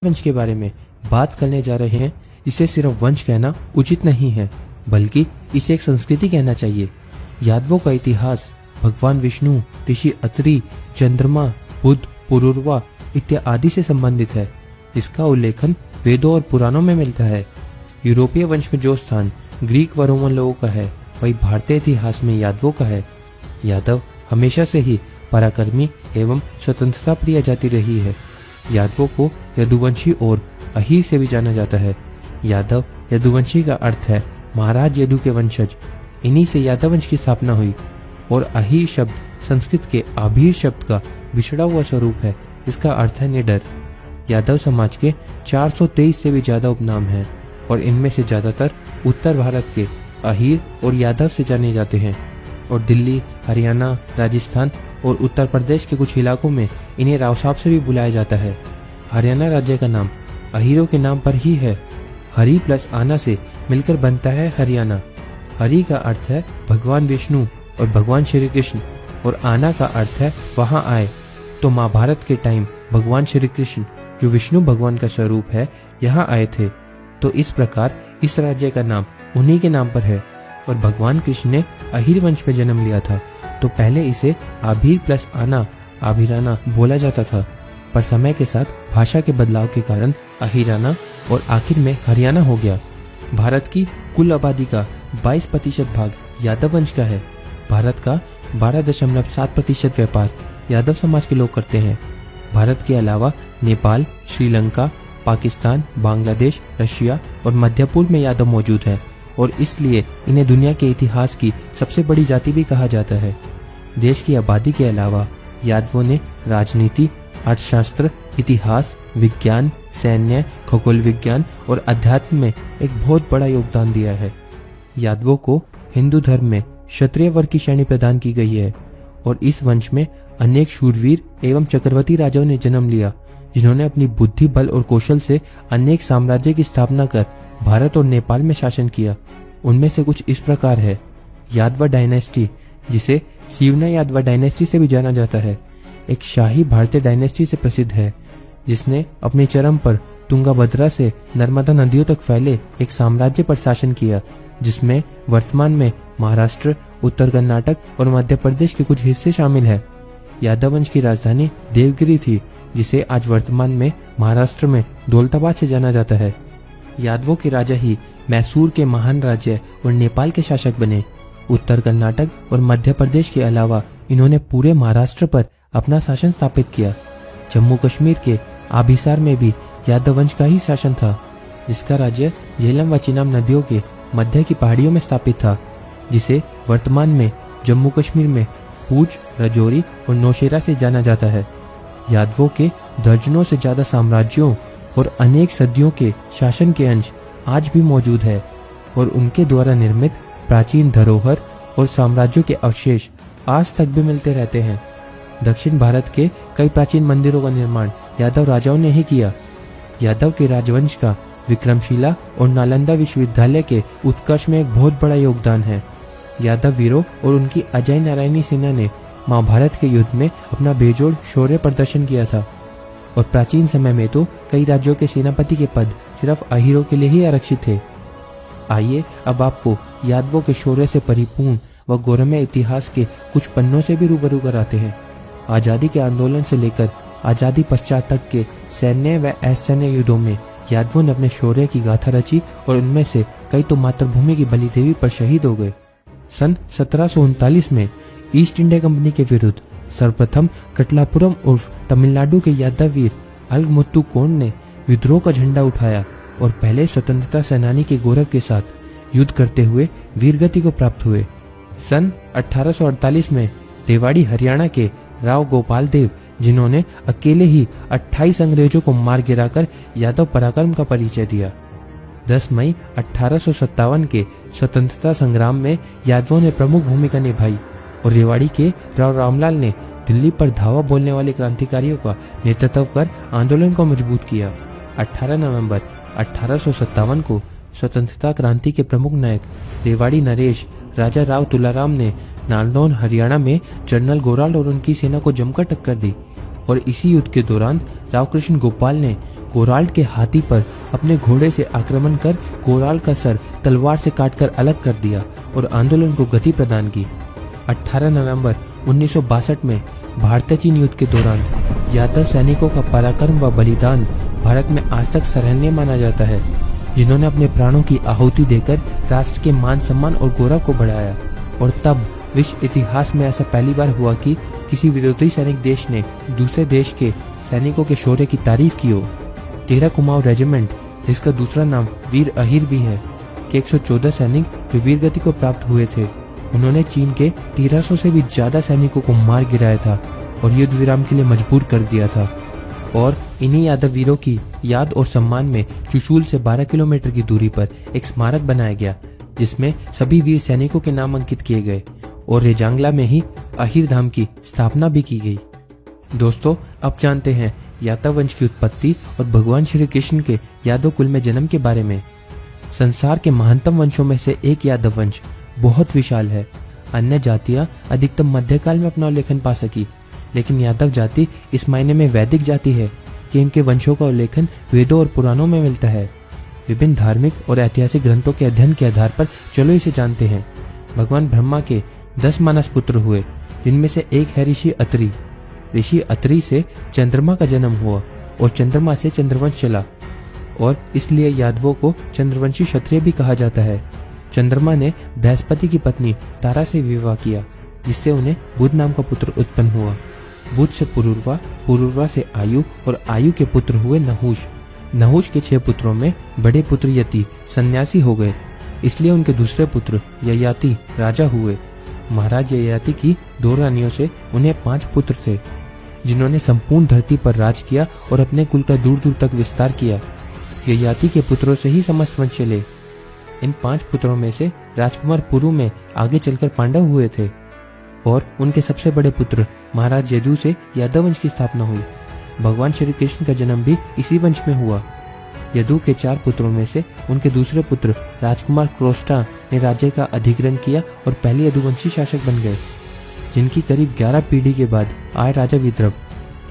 वंश के बारे में बात करने जा रहे हैं। इसे सिर्फ वंश कहना उचित नहीं है, बल्कि इसे एक संस्कृति कहना चाहिए। यादवों का इतिहास भगवान विष्णु, ऋषि अत्रि, चंद्रमा, बुध, पुरुरवा इत्यादि से संबंधित है। इसका उल्लेखन वेदों और पुराणों में मिलता है। यूरोपीय वंश में जो स्थान ग्रीक व रोमन लोगों का है, वही भारतीय इतिहास में यादवों का है। यादव हमेशा से ही पराक्रमी एवं स्वतंत्रता प्रिय जाति रही है। यादवों को यदुवंशी और अहीर से भी जाना जाता है। यादव यदुवंशी का अर्थ है महाराज यदु के वंशज। इन्हीं से यादव वंश की स्थापना हुई। और अहीर शब्द संस्कृत के आभीर शब्द का बिछड़ा हुआ स्वरूप है। इसका अर्थ है निडर। यादव समाज के 423 से भी ज्यादा उपनाम हैं और इनमें से ज्यादातर उत्तर भारत के अहीर और यादव से जाने जाते हैं। और दिल्ली, हरियाणा, राजस्थान और उत्तर प्रदेश के कुछ इलाकों में इन्हें राव साहब से भी बुलाया जाता है। हरियाणा राज्य का नाम अहीरों के नाम पर ही है। हरि प्लस आना से मिलकर बनता है हरियाणा। हरि का अर्थ है भगवान विष्णु और भगवान श्री कृष्ण, और आना का अर्थ है वहां आए। तो महाभारत के टाइम भगवान श्री कृष्ण, जो विष्णु भगवान का स्वरूप है, यहाँ आए थे। तो इस प्रकार इस राज्य का नाम उन्हीं के नाम पर है। और भगवान कृष्ण ने अहीर वंश में जन्म लिया था, तो पहले इसे आभीर प्लस आना, आभीराना बोला जाता था। पर समय के साथ भाषा के बदलाव के कारण अहीराना और आखिर में हरियाणा हो गया। भारत की कुल आबादी का 22% भाग यादव वंश का है। भारत का 12.7% व्यापार यादव समाज के लोग करते हैं। भारत के अलावा नेपाल, श्रीलंका, पाकिस्तान, बांग्लादेश, रशिया और मध्य पूर्व में यादव मौजूद हैं, और इसलिए इन्हें दुनिया के इतिहास की सबसे बड़ी जाति भी कहा जाता है। देश की आबादी के अलावा यादवों ने राजनीति, अर्थशास्त्र, इतिहास, विज्ञान, सैन्य, खगोल विज्ञान और अध्यात्म में एक बहुत बड़ा योगदान दिया है। यादवों को हिंदू धर्म में क्षत्रिय वर्ग की श्रेणी प्रदान की गई है, और इस वंश में अनेक शूरवीर एवं चक्रवर्ती राजाओं ने जन्म लिया, जिन्होंने अपनी बुद्धि, बल और कौशल से अनेक साम्राज्य की स्थापना कर भारत और नेपाल में शासन किया। उनमें से कुछ इस प्रकार है। यादव डायनेस्टी, जिसे सीवना यादव डायनेस्टी से भी जाना जाता है, एक शाही भारतीय डायनेस्टी से प्रसिद्ध है, जिसने अपने चरम पर तुंगाभद्रा से नर्मदा नदियों तक फैले एक साम्राज्य पर शासन किया, जिसमें वर्तमान में महाराष्ट्र, उत्तर कर्नाटक और मध्य प्रदेश के कुछ हिस्से शामिल है। यादव वंश की राजधानी देवगिरी थी, जिसे आज वर्तमान में महाराष्ट्र में दौलताबाद से जाना जाता है। यादवों के राजा ही मैसूर के महान राज्य और नेपाल के शासक बने। उत्तर कर्नाटक और मध्य प्रदेश के अलावा इन्होंने पूरे महाराष्ट्र पर अपना शासन स्थापित किया। जम्मू कश्मीर के आभिसार में भी यादव वंश का ही शासन था, जिसका राज्य झेलम व चिनाब नदियों के मध्य की पहाड़ियों में स्थापित था, जिसे वर्तमान में जम्मू कश्मीर में पूंछ, राजौरी और नौशेरा से जाना जाता है। यादवों के दर्जनों से ज्यादा साम्राज्यों और अनेक सदियों के शासन के अंश आज भी मौजूद है, और उनके द्वारा निर्मित प्राचीन धरोहर और साम्राज्यों के अवशेष आज तक भी मिलते रहते हैं। दक्षिण भारत के कई प्राचीन मंदिरों का निर्माण यादव राजाओं ने ही किया। यादव के राजवंश का विक्रमशिला और नालंदा विश्वविद्यालय के उत्कर्ष में एक बहुत बड़ा योगदान है। यादव वीरों और उनकी अजय नारायणी सेना ने महाभारत के युद्ध में अपना बेजोड़ शौर्य प्रदर्शन किया था, और प्राचीन समय में तो कई राज्यों के सेनापति के पद सिर्फ अहीरों के लिए ही आरक्षित थे। आइए अब आपको यादवों के शौर्य से परिपूर्ण व गौरवमय इतिहास के कुछ पन्नों से भी रूबरू कराते हैं। आज़ादी के आंदोलन से लेकर आज़ादी पश्चात तक के सैन्य व असैन्य युद्धों में यादवों ने अपने शौर्य की गाथा रची, और उनमें से कई तो मातृभूमि की बलिदेवी पर शहीद हो गए। सन 1739 में ईस्ट इंडिया कंपनी के विरुद्ध सर्वप्रथम कटलापुरम उर्फ तमिलनाडु के यादव वीर अलगमुत्तु कोंड ने विद्रोह का झंडा उठाया और पहले स्वतंत्रता सेनानी के गौरव के साथ युद्ध करते हुए वीरगति को प्राप्त हुए। सन 1848 में रेवाड़ी हरियाणा के राव गोपाल देव, जिन्होंने अकेले ही 28 अंग्रेजों को मार गिराकर यादव पराक्रम का परिचय दिया। 10 मई 1857 के स्वतंत्रता संग्राम में यादवों ने प्रमुख भूमिका निभाई, और रेवाड़ी के राव रामलाल ने दिल्ली पर धावा बोलने वाले क्रांतिकारियों का नेतृत्व कर आंदोलन को मजबूत किया। 18 नवंबर 1857 को स्वतंत्रता क्रांति के प्रमुख नायक रेवाड़ी नरेश राजा राव तुलाराम ने नारनौल हरियाणा में जनरल गोराल और उनकी सेना को जमकर टक्कर दी, और इसी युद्ध के दौरान राव कृष्ण गोपाल ने कोराल्ट के हाथी पर अपने घोड़े से आक्रमण कर कोराल्ट का सर तलवार से काटकर अलग कर दिया और आंदोलन को गति प्रदान की। 18 नवंबर 1962 में भारत चीन युद्ध के दौरान यादव सैनिकों का पराक्रम व बलिदान भारत में आज तक सराहनीय माना जाता है, जिन्होंने अपने प्राणों की आहुति देकर राष्ट्र के मान सम्मान और गौरव को बढ़ाया। और तब विश्व इतिहास में ऐसा पहली बार हुआ कि किसी विरोधी सैनिक देश ने दूसरे देश के सैनिकों के शौर्य की तारीफ की हो। 13 कुमाऊं रेजिमेंट, जिसका दूसरा नाम वीर अहिर भी है, के 114 सैनिक जो वीर गति को प्राप्त हुए थे, उन्होंने चीन के 1300 से भी ज्यादा सैनिकों को मार गिराया था और युद्ध विराम के लिए मजबूर कर दिया था। और इन्हीं यादव वीरों की याद और सम्मान में चुशूल से 12 किलोमीटर की दूरी पर एक स्मारक बनाया गया, जिसमें सभी वीर सैनिकों के नाम अंकित किए गए और रेजांगला में ही अहिर धाम की स्थापना भी की गई। दोस्तों, अब जानते हैं यादव वंश की उत्पत्ति और भगवान श्री कृष्ण के यादव कुल में जन्म के बारे में। संसार के महानतम वंशों में से एक यादव वंश बहुत विशाल है। अन्य जातियां अधिकतम मध्यकाल में अपना उल्लेखन पा सकी, लेकिन यादव जाति इस मायने में वैदिक जाति है कि इनके वंशों का उल्लेखन वेदों और पुराणों में मिलता है। विभिन्न धार्मिक और ऐतिहासिक ग्रंथों के अध्ययन के आधार पर चलो इसे जानते हैं। भगवान ब्रह्मा के 10 मानस पुत्र हुए, जिनमें से एक है ऋषि अत्रि। ऋषि अत्रि से चंद्रमा का जन्म हुआ और चंद्रमा से चंद्रवंश चला, और इसलिए यादवों को चंद्रवंशी क्षत्रिय भी कहा जाता है। चंद्रमा ने बृहस्पति की पत्नी तारा से विवाह किया, जिससे उन्हें बुध नाम का पुत्र उत्पन्न हुआ। बुध से पुरुरवा, पुरुरवा से आयु और आयु के पुत्र हुए नहुष। नहुष के 6 पुत्रों में बड़े पुत्र यति सन्यासी हो गए, इसलिए उनके दूसरे पुत्र ययाति राजा हुए। महाराज ययाति की 2 रानियों से उन्हें 5 पुत्र थे, जिन्होंने संपूर्ण धरती पर राज किया और अपने कुल का दूर दूर तक विस्तार किया। ययाति के पुत्रों से ही समस्त वंश चले। इन 5 पुत्रों में से राजकुमार पुरु में आगे चलकर पांडव हुए थे, और उनके सबसे बड़े पुत्र महाराज यदु से यादव वंश की स्थापना हुई। भगवान श्री कृष्ण का जन्म भी इसी वंश में हुआ। यदु के 4 पुत्रों में से उनके दूसरे पुत्र राजकुमार क्रोष्टा ने राज्य का अधिग्रहण किया और पहले यदुवंशी शासक बन गए, जिनकी करीब 11 पीढ़ी के बाद आए राजा विद्रभ।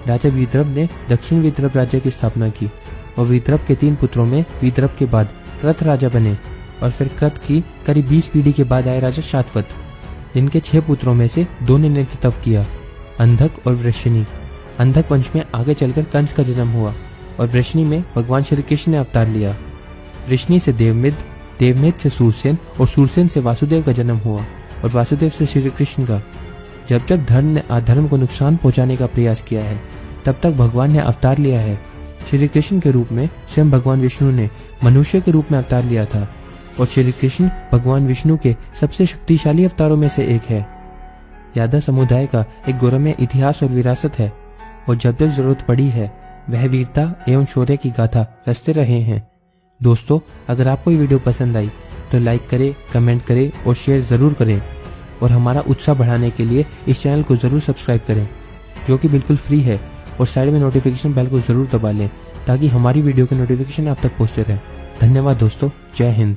राजा विद्रभ ने दक्षिण विद्रभ राज्य की स्थापना की, और विद्रभ के 3 पुत्रों में विद्रभ के बाद कृत राजा बने, और फिर कृत की करीब 20 पीढ़ी के बाद आए राजा शातवत, जिनके 6 पुत्रों में से 2 ने नेतृत्व किया, अंधक और वृषणी। अंधक वंश में आगे चलकर कंस का जन्म हुआ, और वृषणी में भगवान श्री कृष्ण ने अवतार लिया। वृषणी से देवमिद, देवमिद से सूरसेन, और सूरसेन से वासुदेव का जन्म हुआ, और वासुदेव से श्री कृष्ण का। जब जब धर्म ने अधर्म को नुकसान पहुंचाने का प्रयास किया है, तब तक भगवान ने अवतार लिया है। श्री कृष्ण के रूप में स्वयं भगवान विष्णु ने मनुष्य के रूप में अवतार लिया था, और श्री कृष्ण भगवान विष्णु के सबसे शक्तिशाली अवतारों में से एक है। यादव समुदाय का एक गौरवमय इतिहास और विरासत है, और जब जब जरूरत पड़ी है वह वीरता एवं शौर्य की गाथा रचते रहे हैं। दोस्तों, अगर आपको ये वीडियो पसंद आई तो लाइक करें, कमेंट करें और शेयर ज़रूर करें, और हमारा उत्साह बढ़ाने के लिए इस चैनल को ज़रूर सब्सक्राइब करें, जो कि बिल्कुल फ्री है, और साइड में नोटिफिकेशन बेल को ज़रूर दबा लें ताकि हमारी वीडियो के नोटिफिकेशन आप तक पहुँचते रहें। धन्यवाद दोस्तों, जय हिंद।